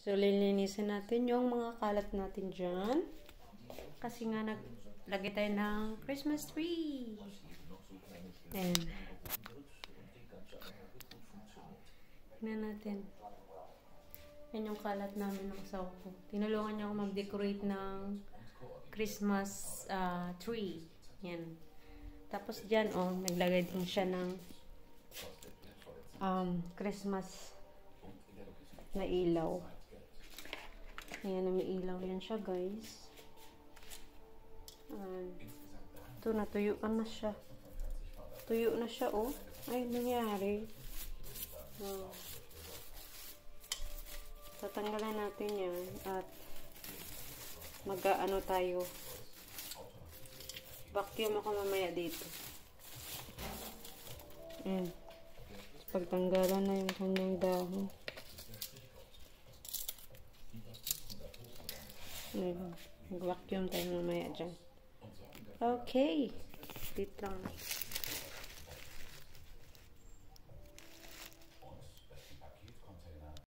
So, lilinisin natin yung mga kalat natin dyan. Kasi nga, naglagay tayo ng Christmas tree. Ayan. Tingnan natin. Yan yung kalat namin ng asawa ko. Tinulungan niya ako mag-decorate ng Christmas tree. Yan. Tapos dyan, naglagay din siya ng Christmas na ilaw. Ayan, may ilaw yan siya, guys. Ito, natuyuan na siya. Tuyo na siya, oh. Ay, nangyari. Tatanggalan natin yan at mag-ano tayo. Vacuum ako mamaya dito. Ayan. Pagtanggalan na yung kanyang dahon. Mag-vacuum tayo mamaya dyan. Okay. Dito lang.